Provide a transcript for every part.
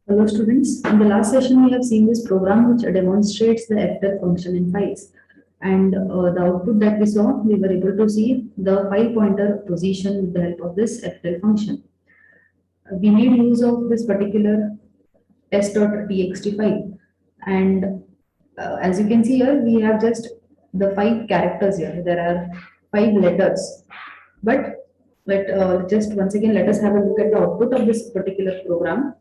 Hello students, in the last session we have seen this program which demonstrates the fprintf function in files, and the output that we saw, we were able to see the file pointer position with the help of this fprintf function. We made use of this particular test.txt file, and as you can see here we have just the 5 characters here. There are 5 letters, but just once again let us have a look at the output of this particular program.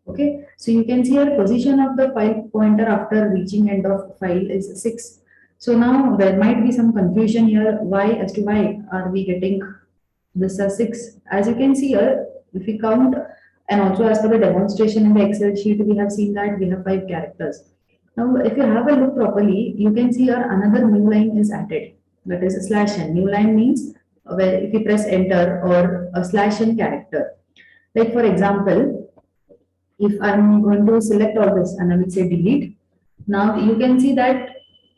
Okay, so you can see our position of the file pointer after reaching end of file is 6. So now there might be some confusion here. Why are we getting this as 6? As you can see here, if we count, and also as per the demonstration in the Excel sheet, we have seen that we have 5 characters. Now, if you have a look properly, you can see here another new line is added. That is a /n. New line means where if you press enter or a /n character. Like for example, if I'm going to select all this and I will say delete, now you can see that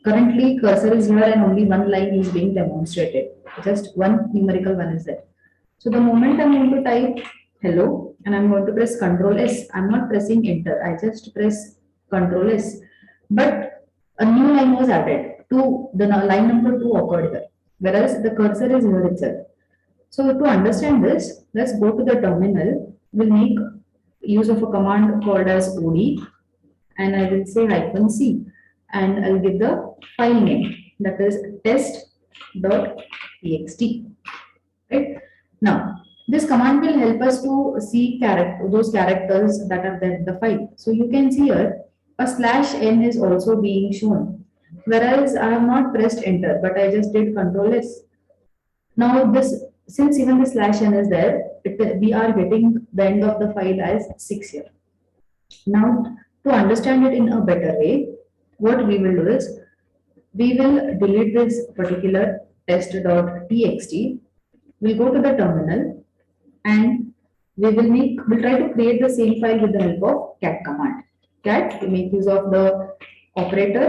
currently cursor is here and only one line is being demonstrated. Just one numerical one is there. So the moment I'm going to type hello and I'm going to press Ctrl S, I'm not pressing enter. I just press Ctrl S. But a new line was added to the line number 2 occurred here, whereas the cursor is here itself. So to understand this, let's go to the terminal. We'll make use of a command called as od, and I will say -c, and I'll give the file name, that is test.txt. Right now, this command will help us to see those characters that are there in the file. So you can see here a /n is also being shown, whereas I have not pressed enter, but I just did Ctrl S. Now this, since even the /n is there, we are getting the end of the file as 6 here. Now to understand it in a better way, what we will do is we will delete this particular test.txt. We'll go to the terminal and we'll try to create the same file with the help of cat command. Cat, we make use of the operator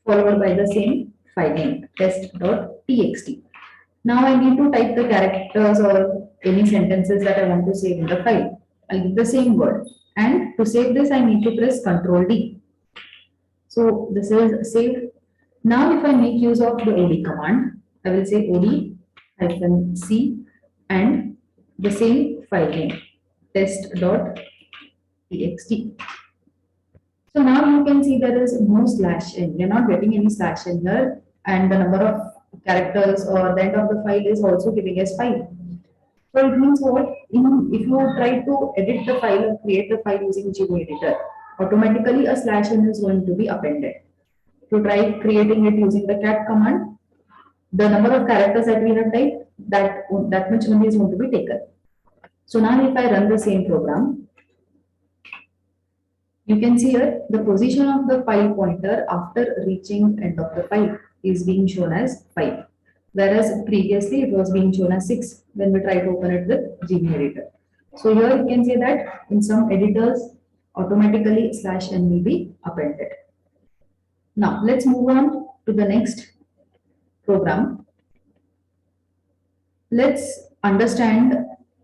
followed by the same file name test.txt. Now I need to type the characters or any sentences that I want to save in the file. I'll give the same word, and to save this I need to press Ctrl D. So this is saved. Now if I make use of the od command, I will say od -c and the same file name test.txt. So now you can see there is no /n. We are not getting any /n here, and the number of characters or the end of the file is also giving us 5. So it means what? If you try to edit the file or create the file using getw, automatically a /n is going to be appended. To try creating it using the cat command, the number of characters that we have typed, that much only is going to be taken. So now if I run the same program, you can see here the position of the file pointer after reaching end of the file is being shown as 5, whereas previously it was being shown as 6 when we try to open it with editor. So here you can see that in some editors automatically /n will be appended. Now let's move on to the next program. Let's understand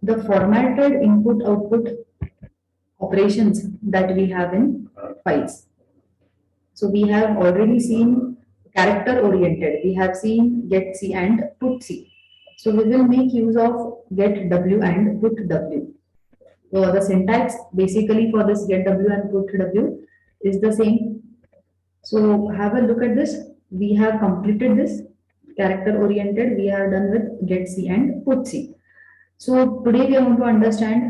the formatted input output operations that we have in files. So we have already seen character oriented. We have seen getc and putc. So we will make use of getw and putw. So the syntax basically for this getw and putw is the same. So have a look at this. We have completed this character oriented. We are done with getc and putc. So today we are going to understand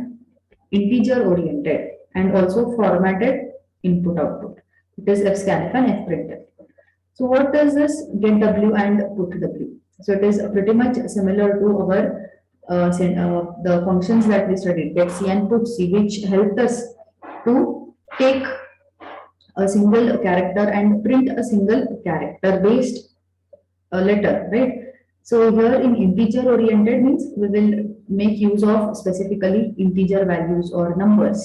integer oriented and also formatted input output. It is fscanf and F Printf. So what is this getw and putw? So it is pretty much similar to our the functions that we studied, getc and putc, which helped us to take a single character and print a single character based letter, right? So here in integer oriented means we will make use of specifically integer values or numbers.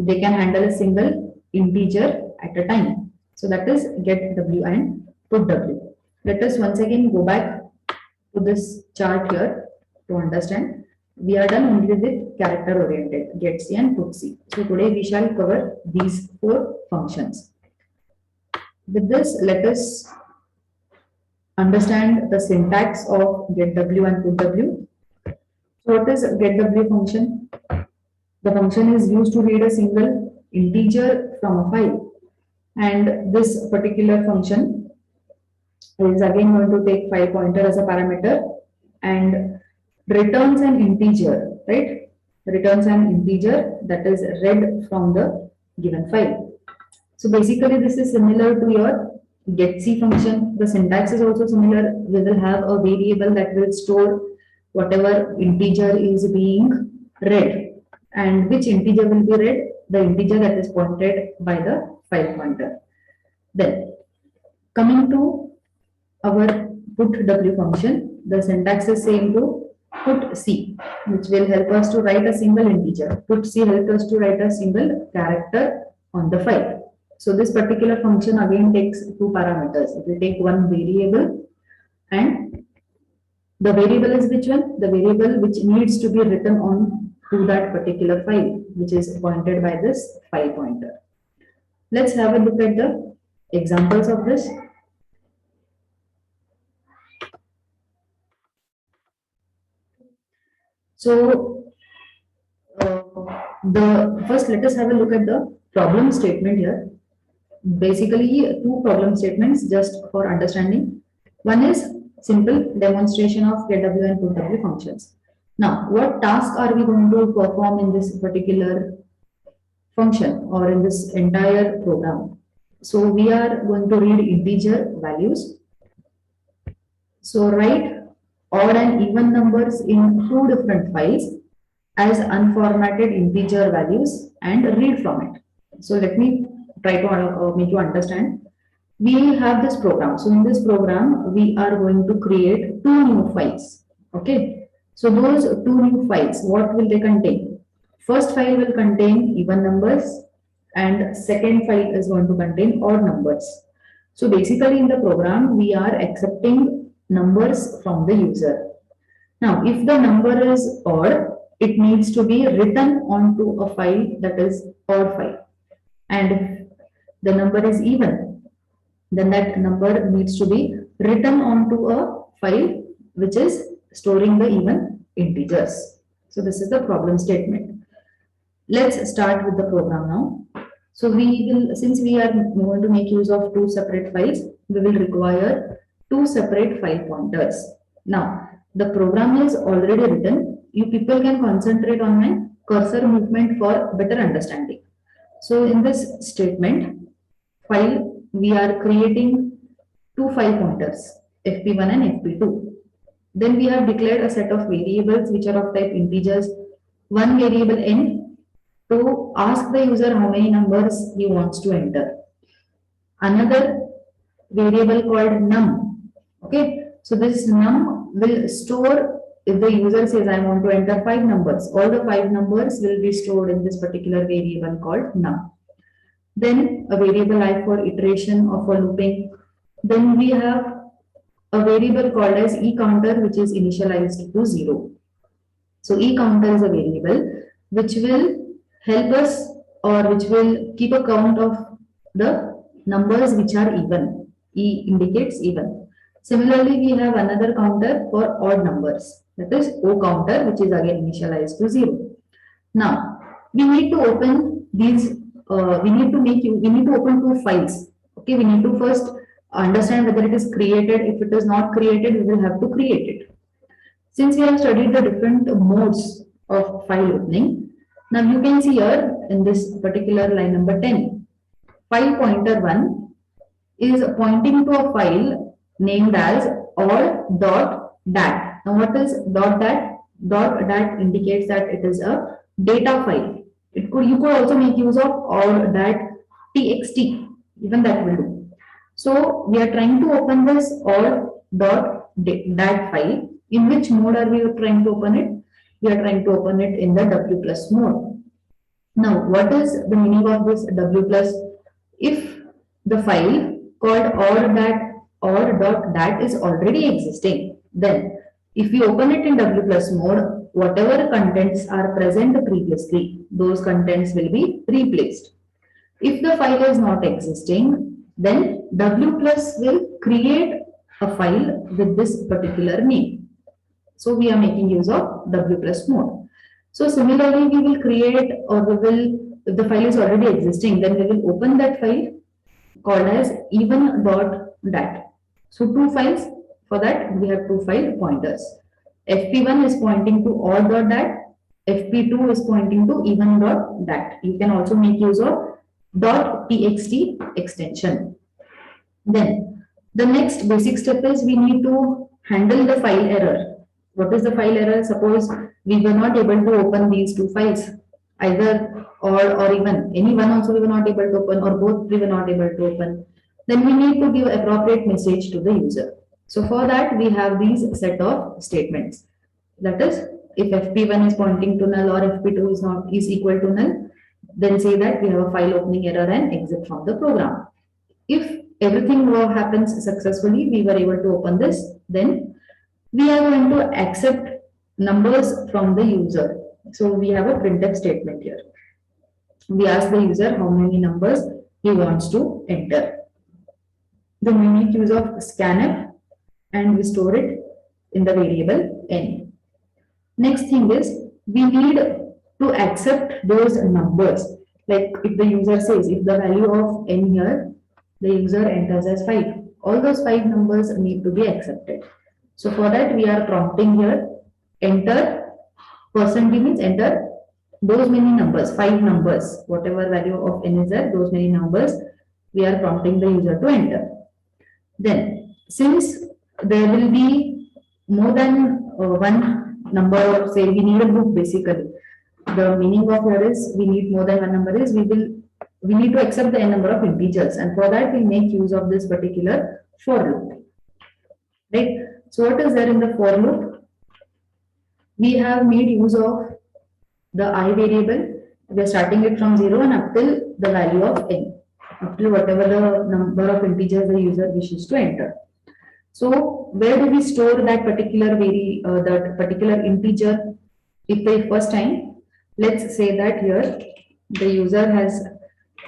They can handle a single integer at a time. So that is getw and putw. Let us once again go back to this chart here to understand. We are done only with character oriented, getc and putc. So today we shall cover these four functions. With this, let us understand the syntax of getw and putw. So what is getw function? The function is used to read a single integer from a file, and this particular function is again going to take file pointer as a parameter and returns an integer, right? Returns an integer that is read from the given file. So basically this is similar to your getc function. The syntax is also similar. We will have a variable that will store whatever integer is being read. And which integer will be read? The integer that is pointed by the file pointer. Then coming to our putw function, the syntax is same to putc, which will help us to write a single integer. Putc helps us to write a single character on the file. So this particular function again takes two parameters. It will take one variable, and the variable is which one? The variable which needs to be written on to that particular file, which is pointed by this file pointer. Let's have a look at the examples of this. So first let us have a look at the problem statement here. Basically two problem statements just for understanding. One is simple demonstration of getw and putw functions. Now what task are we going to perform in this particular function or in this entire program? So we are going to read integer values. So write odd and even numbers in two different files as unformatted integer values and read from it. So let me try to make you understand. We have this program. So in this program, we are going to create two new files. Okay. So those two new files, what will they contain? First file will contain even numbers and second file is going to contain odd numbers. So basically in the program, we are accepting numbers from the user. Now, if the number is odd, it needs to be written onto a file that is odd file. And if the number is even, then that number needs to be written onto a file which is storing the even integers. So this is the problem statement. Let's start with the program now. So we will, since we are going to make use of two separate files, we will require two separate file pointers. Now, the program is already written. You people can concentrate on my cursor movement for better understanding. So in this statement, file, we are creating two file pointers, fp1 and fp2. Then we have declared a set of variables which are of type integers, one variable n to ask the user how many numbers he wants to enter. Another variable called num. Okay, so this num will store, if the user says I want to enter 5 numbers, all the 5 numbers will be stored in this particular variable called num. Then a variable I for iteration or for looping. Then we have a variable called as eCounter, which is initialized to 0. So eCounter is a variable which will help us, or which will keep a count of the numbers which are even. E indicates even. Similarly, we have another counter for odd numbers, that is O counter, which is again initialized to 0. Now, we need to open these, we need to open two files. Okay, we need to first understand whether it is created. If it is not created, we will have to create it. Since we have studied the different modes of file opening, now you can see here in this particular line number 10, file pointer 1 is pointing to a file named as odd.dat. Now what is .dat? .dat indicates that it is a data file. You could also make use of odd.txt, even that will do. So we are trying to open this odd.dat file. In which mode are we trying to open it? We are trying to open it in the W plus mode. Now, what is the meaning of this W plus? If the file called odd.dat is already existing, then If we open it in W plus mode, whatever contents are present previously, those contents will be replaced. If the file is not existing, then W plus will create a file with this particular name. So we are making use of W plus mode. So similarly, we will create, or we will, if the file is already existing, then we will open that file called as even.dat. So two files, for that we have two file pointers. fp1 is pointing to or.dat, fp2 is pointing to even.dat. You can also make use of .txt extension. Then the next basic step is we need to handle the file error. What is the file error? Suppose we were not able to open these two files, either or even any one also we were not able to open, or both we were not able to open. Then we need to give appropriate message to the user. So for that we have these set of statements. That is, if fp1 is pointing to null or fp2 is equal to null, then say that we have a file opening error and exit from the program. If everything happens successfully, we were able to open this, then we are going to accept numbers from the user. So we have a printf statement here. We ask the user how many numbers he wants to enter. Then we make use of scanf and we store it in the variable n. Next thing is we need to accept those numbers. Like if the user says, if the value of n here, the user enters as 5. All those 5 numbers need to be accepted. So for that we are prompting here enter %d means enter those many numbers, 5 numbers, whatever value of n is there, those many numbers we are prompting the user to enter. Then since there will be more than one number, or say we need a group basically. The meaning of here is we need more than one number is we need to accept the n number of integers, and for that we make use of this particular for loop. Right? So what is there in the for loop? We have made use of the I variable. We are starting it from 0 and up till the value of n, up till whatever the number of integers the user wishes to enter. So where do we store that particular integer? If the first time, let's say that here the user has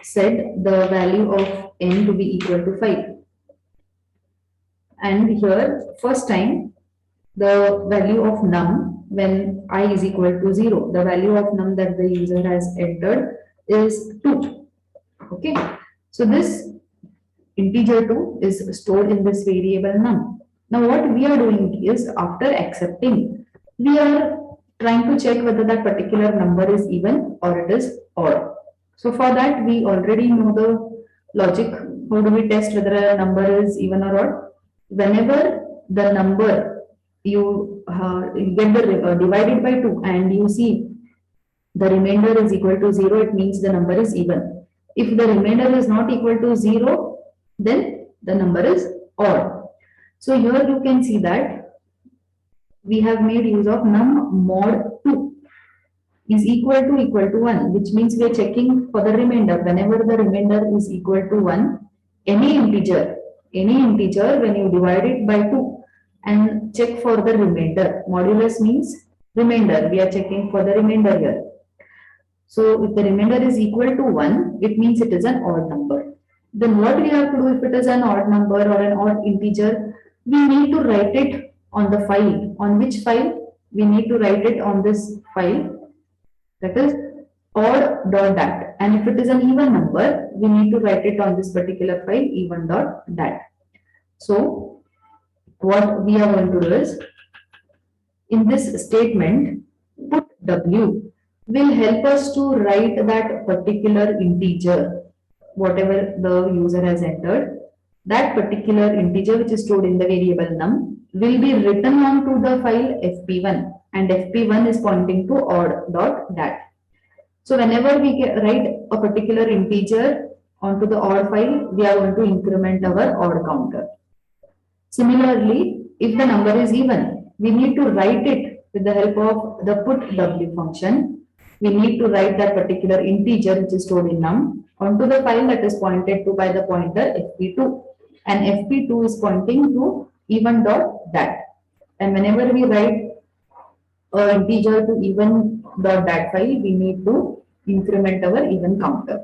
said the value of n to be equal to 5, and here first time the value of num when I is equal to 0, the value of num that the user has entered is 2. Okay, so this integer 2 is stored in this variable num. Now what we are doing is, after accepting, we are trying to check whether that particular number is even or it is odd. So for that we already know the logic. How do we test whether a number is even or odd? Whenever the number you get the divided by 2 and you see the remainder is equal to 0, it means the number is even. If the remainder is not equal to 0, then the number is odd. So here you can see that we have made use of num mod 2 is equal to 1, which means we are checking for the remainder. Whenever the remainder is equal to 1, any integer when you divide it by 2 and check for the remainder. Modulus means remainder. We are checking for the remainder here. So if the remainder is equal to 1, it means it is an odd number. Then what we have to do if it is an odd number or an odd integer? We need to write it on the file. On which file? We need to write it on this file, that is odd.dat. And if it is an even number, we need to write it on this particular file even.dat. So what we are going to do is, in this statement, putw will help us to write that particular integer, whatever the user has entered. That particular integer which is stored in the variable num will be written onto the file fp1, and fp1 is pointing to odd.dat. So whenever we write a particular integer onto the odd file, we are going to increment our odd counter. Similarly, if the number is even, we need to write it with the help of the putw function. We need to write that particular integer which is stored in num onto the file that is pointed to by the pointer fp2, and fp2 is pointing to even.dat. And whenever we write an integer to even dot dat file, we need to increment our even counter.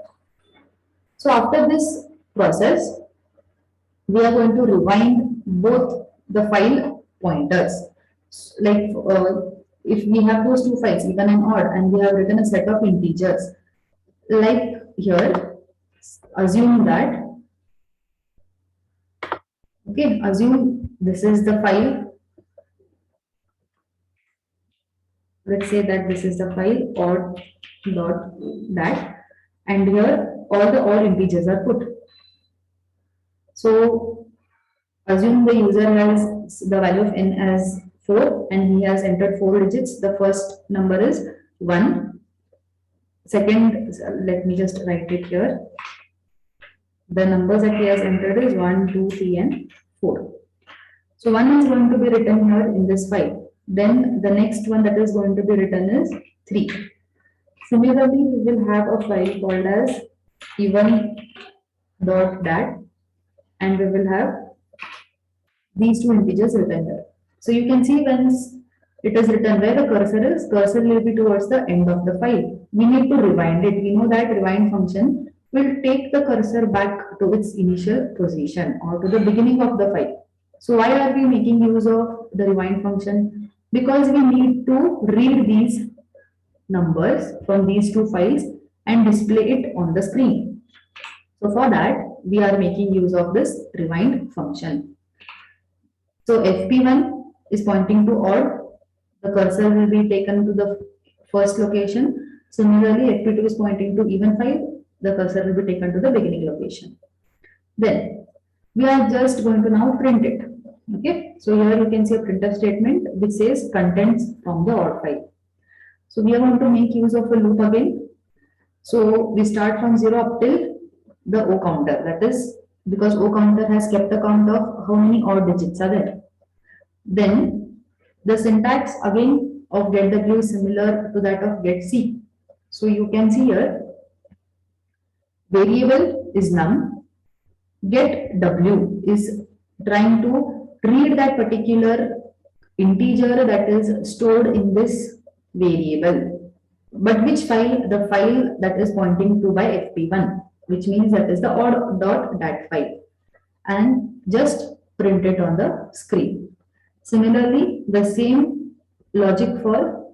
So after this process, we are going to rewind both the file pointers. Like if we have those two files, even and odd, and we have written a set of integers, like here, assume that, okay, assume this is the file. Let's say that this is the file odd dot dat, and here all the odd integers are put. So assume the user has the value of n as 4 and he has entered 4 digits. The first number is 1. Second, let me just write it here. The numbers that he has entered is 1, 2, 3 and 4. So 1 is going to be written here in this file. Then the next one that is going to be written is 3. Similarly, we will have a file called as even.dat, and we will have these two integers written here. So you can see when it is written where the cursor will be towards the end of the file. We need to rewind it. We know that rewind function will take the cursor back to its initial position or to the beginning of the file. So why are we making use of the rewind function? Because we need to read these numbers from these two files and display it on the screen. So for that, we are making use of this rewind function. So fp1 is pointing to odd. The cursor will be taken to the first location. Similarly, fp2 is pointing to even file. The cursor will be taken to the beginning location. Then we are just going to now print it. Okay. So here you can see a printf statement which says contents from the odd file. So we are going to make use of a loop again. So we start from 0 up till the O counter. That is because O counter has kept a count of how many odd digits are there. Then the syntax again of getw is similar to that of getc. So you can see here variable is num, getw is trying to read that particular integer that is stored in this variable. But which file? The file that is pointing to by fp1, which means that is the odd.dat file, and just print it on the screen. Similarly, the same logic for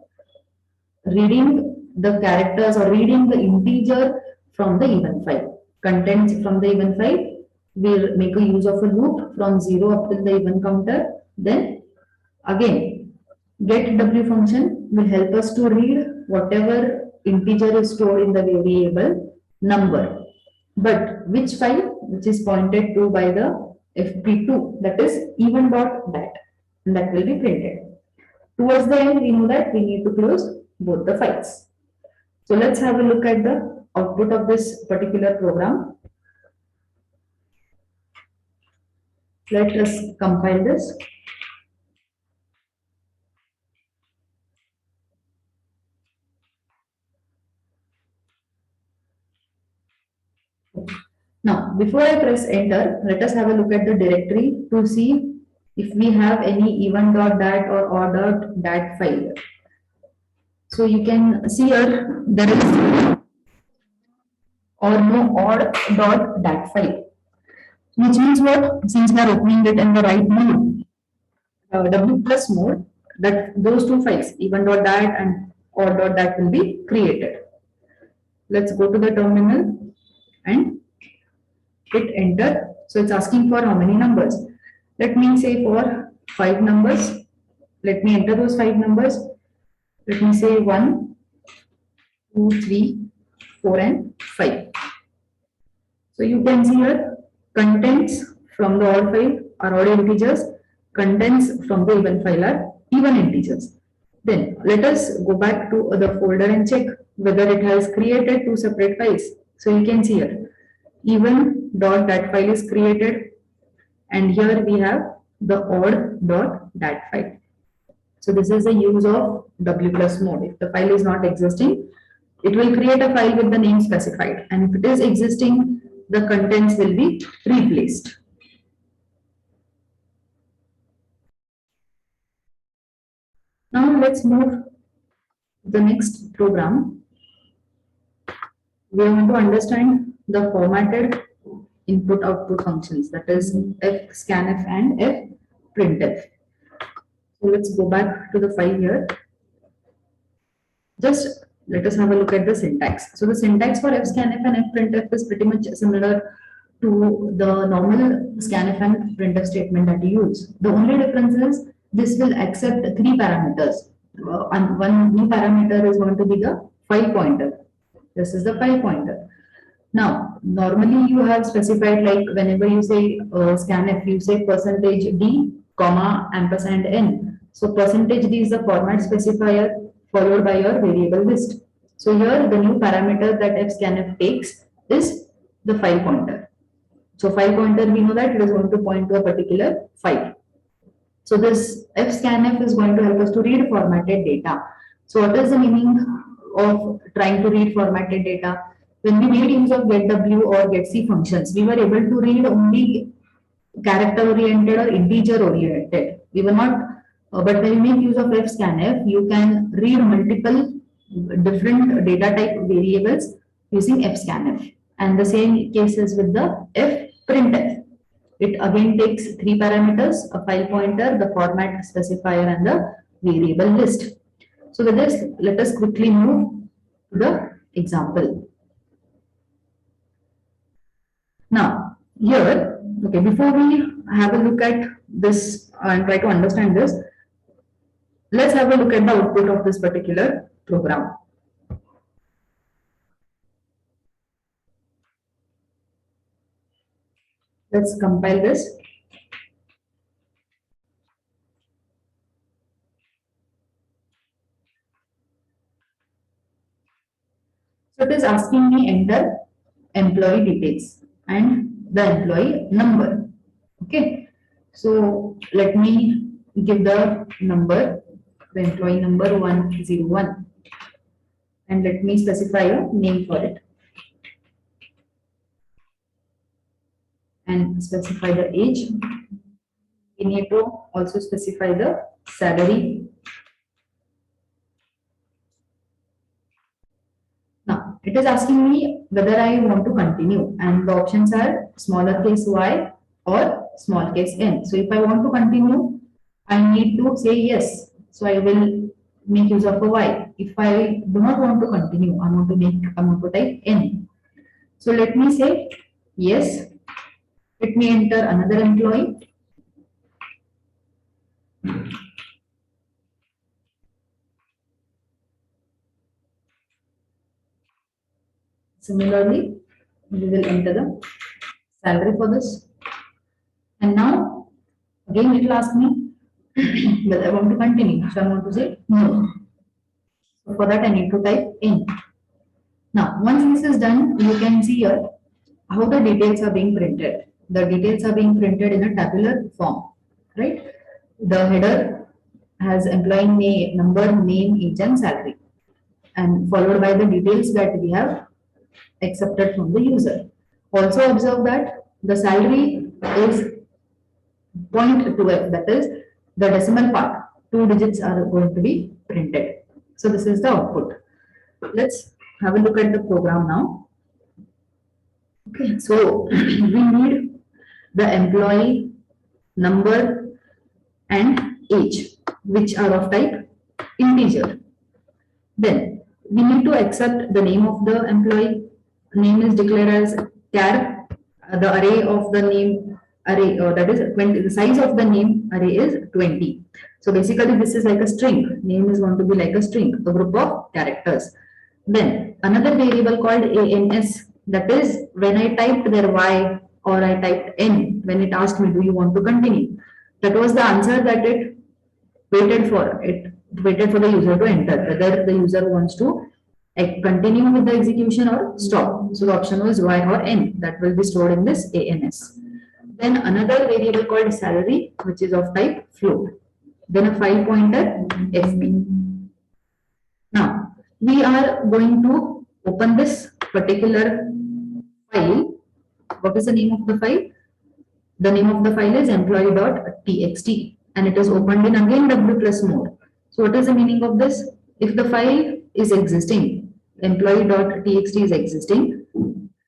reading the characters or reading the integer from the even file. Contents from the even file, we'll make a use of a loop from 0 up till the even counter. Then again, getw function will help us to read whatever integer is stored in the variable number. But which file? Which is pointed to by the fp2, that is even.dat, and that will be printed. Towards the end, we know that we need to close both the files. So let's have a look at the output of this particular program. Let us compile this. Now, before I press enter, let us have a look at the directory to see if we have any even.dat or odd.dat file. So you can see here there is or no odd.dat file, which means what? Since we are opening it in the right mode, W plus mode, that those two files, even.dat and odd.dat will be created. Let's go to the terminal and hit enter. So it's asking for how many numbers. Let me say for 5 numbers. Let me enter those 5 numbers. Let me say 1, 2, 3, 4 and 5. So you can see here contents from the odd file are odd integers, contents from the even file are even integers. Then let us go back to the folder and check whether it has created 2 separate files. So you can see here even.dat file is created, and here we have the odd.dat file. So this is the use of W plus mode. If the file is not existing, it will create a file with the name specified, and if it is existing, the contents will be replaced. let's move to the next program. We want to understand the formatted input output functions, that is fscanf and f printf. So let's go back to the file here. Just let us have a look at the syntax. So the syntax for fscanf and fprintf is pretty much similar to the normal scanf and printf statement that you use. The only difference is this will accept three parameters. And one new parameter is going to be the file pointer. This is the file pointer. Now, normally you have specified, like whenever you say scanf, you say %d, comma, ampersand n. So %d is the format specifier followed by your variable list. So here the new parameter that fscanf takes is the file pointer. So file pointer, we know that it is going to point to a particular file. So this fscanf is going to help us to read formatted data. So what is the meaning of trying to read formatted data? When we made use of getw or getc functions, we were able to read only character oriented or integer oriented. We were not, but when you make use of fscanf, you can read multiple different data type variables using fscanf. And the same case is with the fprintf. It again takes three parameters: a file pointer, the format specifier, and the variable list. So with this, let us quickly move to the example. Now, here, okay, before we have a look at this and try to understand this, let's have a look at the output of this particular program. Let's compile this. So it is asking me enter employee details and the employee number. Okay. So let me give the number, the employee number 101, and let me specify a name for it and specify the age. We need to also specify the salary. Now it is asking me whether I want to continue, and the options are smaller case y or small case n. So if I want to continue, I need to say yes. So I will make use of a y. If I do not want to continue, I want to type n. So let me say yes. Let me enter another employee. Similarly, we will enter the salary for this. And now, again, it will ask me whether I want to continue. So I want to say no. So for that, I need to type in. Now, once this is done, you can see here how the details are being printed. The details are being printed in a tabular form, right? The header has employee name, number, name, age, and salary, and followed by the details that we have accepted from the user. Also observe that the salary is 0.2f, that is the decimal part. 2 digits are going to be printed. So this is the output. Let's have a look at the program now. Okay, so we need the employee number and age, which are of type integer. Then we need to accept the name of the employee. Name is declared as char. The array of the name array, that is 20. The size of the name array is 20. So basically, this is like a string. Name is going to be like a string, a group of characters. Then another variable called ans. That is when I typed there y or I typed n. When it asked me, do you want to continue? That was the answer that it waited for. It waited for the user to enter whether the user wants to continue with the execution or stop. So the option was y or n, that will be stored in this ans. Then another variable called salary, which is of type float. Then a file pointer fp. Now we are going to open this particular file. What is the name of the file? The name of the file is employee.txt, and it is opened in again w+ mode. So what is the meaning of this? If the file is existing, employee.txt is existing,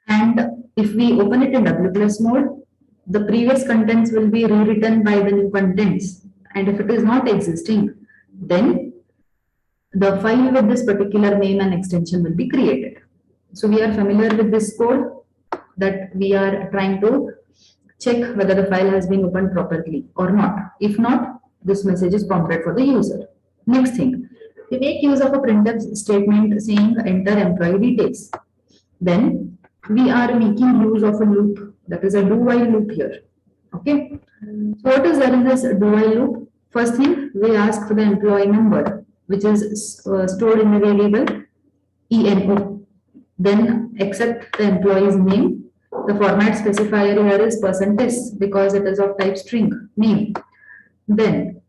and if we open it in W plus mode, the previous contents will be rewritten by the new contents. And if it is not existing, then the file with this particular name and extension will be created. So we are familiar with this code that we are trying to check whether the file has been opened properly or not. If not, this message is prompted for the user. Next thing, we make use of a printf statement saying enter employee details. Then we are making use of a loop, that is a do while loop here. Okay. So what is there in this do while loop? First thing, we ask for the employee number, which is stored in the variable ENO. Then accept the employee's name. The format specifier here is %s because it is of type string name. Then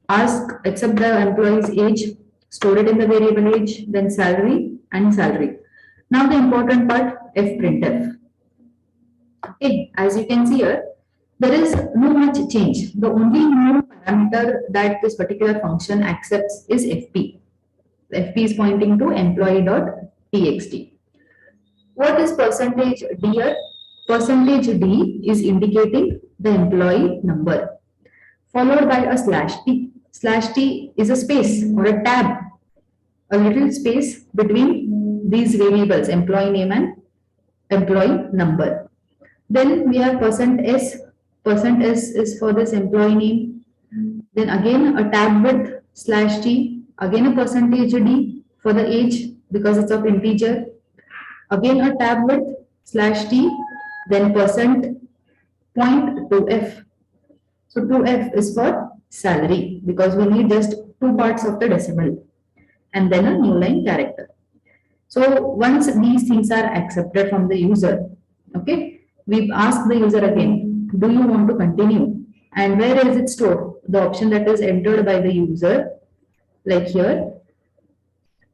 accept the employee's age, store it in the variable age, then salary and salary. Now the important part, fprintf. Okay, as you can see here, there is no much change. The only new parameter that this particular function accepts is fp. The fp is pointing to employee.txt. What is percentage d here? Percentage d is indicating the employee number, followed by a slash t. Slash t is a space or a tab, a little space between these variables, employee name and employee number. Then we have %s. %s is for this employee name. Then again a tab with slash t, again a percentage d for the age because it's of integer. Again a tab with slash t, then %.2f. So 2f is for salary because we need just 2 parts of the decimal, and then a new line character. So once these things are accepted from the user, okay, we ask the user again, do you want to continue? And where is it stored? The option that is entered by the user, like here,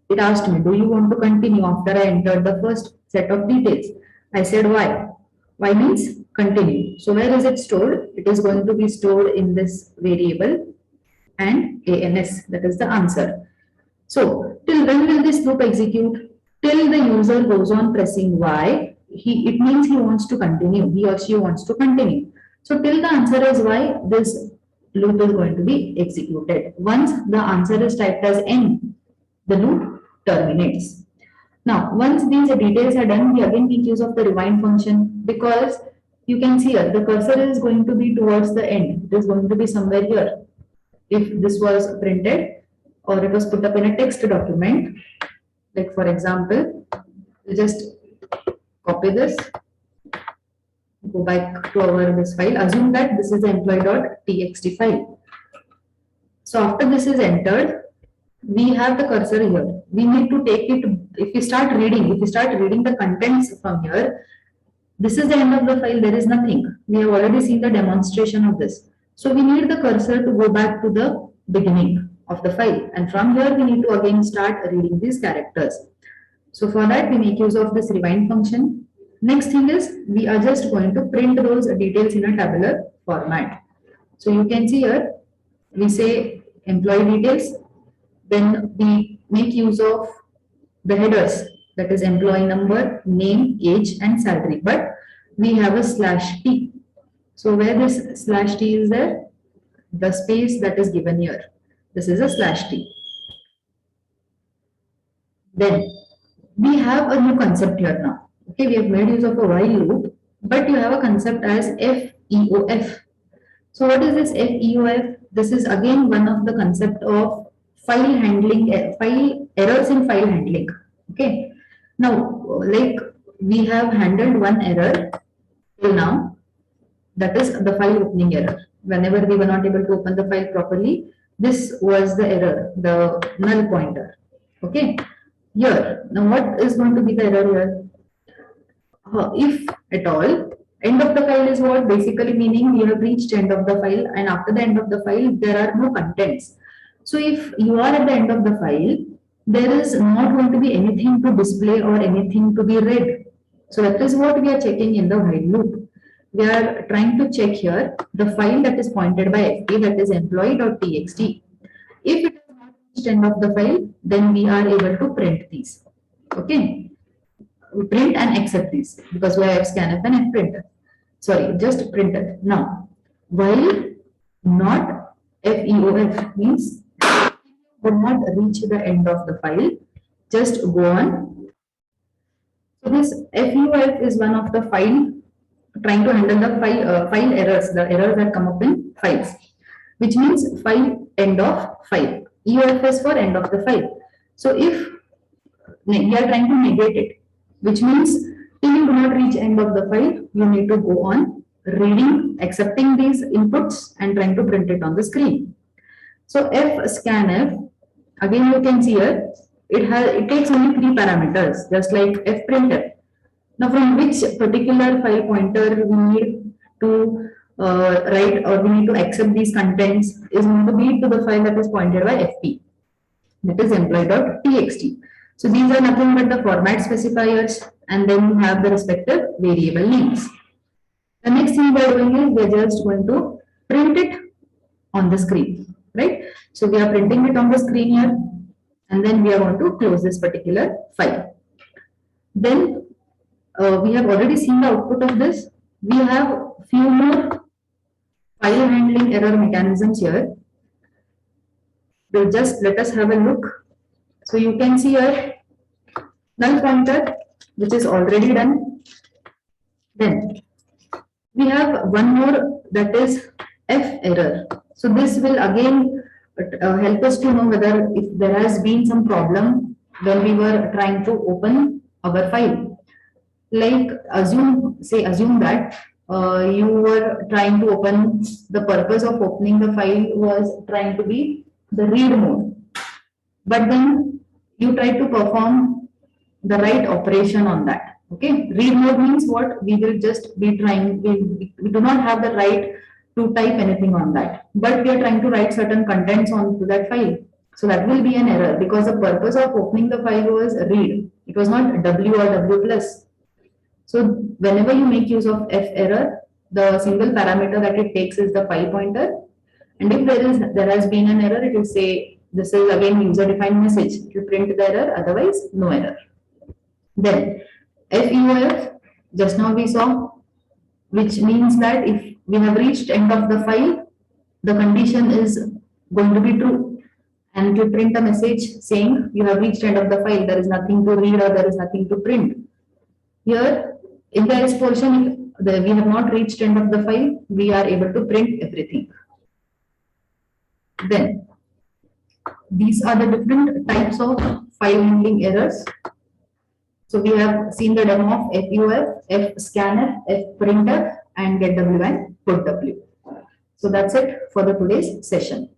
it asked me, do you want to continue after I entered the first set of details? I said why? Why means continue. So where is it stored? It is going to be stored in this variable and ans, that is the answer. So till when will this loop execute? Till the user goes on pressing Y, it means he wants to continue, he or she wants to continue. So till the answer is Y, this loop is going to be executed. Once the answer is typed as N, the loop terminates. Now, once these details are done, we again make use of the rewind function because you can see here the cursor is going to be towards the end. It is going to be somewhere here. If this was printed or it was put up in a text document, like for example, we just copy this, go back to our this file, assume that this is the employee.txt file. So after this is entered, we have the cursor here. We need to take it, if we start reading the contents from here, this is the end of the file, there is nothing. We have already seen the demonstration of this. So we need the cursor to go back to the beginning of the file, and from here we need to again start reading these characters. So for that we make use of this rewind function. Next thing is we are just going to print those details in a tabular format. So you can see here we say employee details, then we make use of the headers, that is employee number, name, age and salary, but we have a slash t. So where this slash t is there, the space that is given here, this is a slash t. Then we have a new concept here now. Okay, we have made use of a while loop, but you have a concept as FEOF. So what is this FEOF? This is again one of the concept of file handling, file errors in file handling. Okay, now like we have handled one error till now, that is the file opening error. Whenever we were not able to open the file properly, this was the error, the null pointer. Okay, here now what is going to be the error here? If at all, end of the file is what? Basically meaning you have reached end of the file, and after the end of the file there are no contents. So if you are at the end of the file, there is not going to be anything to display or anything to be read. So that is what we are checking in the while loop. We are trying to check here the file that is pointed by fp, that is employee.txt. If it is not reached end of the file, then we are able to print these. Okay, we print and accept these because we have scanf and F Printf. Sorry, just printer. Now, while not FEOF means would not reach the end of the file, just go on. So this FEOF is one of the file trying to handle the file errors, the errors that come up in files, which means file end of file. EOF is for end of the file. So if we are trying to negate it, which means till you do not reach end of the file, you need to go on reading, accepting these inputs and trying to print it on the screen. So fscanf, again you can see here, it takes only 3 parameters, just like fprintf. Now from which particular file pointer we need to write or we need to accept these contents is going to be to the file that is pointed by fp, that is employee.txt. So these are nothing but the format specifiers, and then you have the respective variable names. The next thing we are doing is we are just going to print it on the screen, right? So we are printing it on the screen here, and then we are going to close this particular file. Then we have already seen the output of this. We have few more file handling error mechanisms here. So just let us have a look. So you can see here null pointer, which is already done. Then we have one more, that is F error. So this will again help us to know whether if there has been some problem when we were trying to open our file. Like assume that you were trying to open, the purpose of opening the file was trying to be the read mode, but then you try to perform the right operation on that. Okay, read mode means what? We will just be trying, we do not have the right to type anything on that, but we are trying to write certain contents onto that file. So that will be an error because the purpose of opening the file was read. It was not W or W plus. So whenever you make use of F error, the single parameter that it takes is the file pointer. And if there has been an error, it will say this is again user defined message. It will print the error, otherwise no error. Then FEOF, just now we saw, which means that if we have reached end of the file, the condition is going to be true, and it will print a message saying you have reached end of the file, there is nothing to read or there is nothing to print. Here in the else portion, if we have not reached end of the file, we are able to print everything. Then these are the different types of file handling errors. So we have seen the demo of FEOF, fscanf, fprintf, and getw and putw. So that's it for the today's session.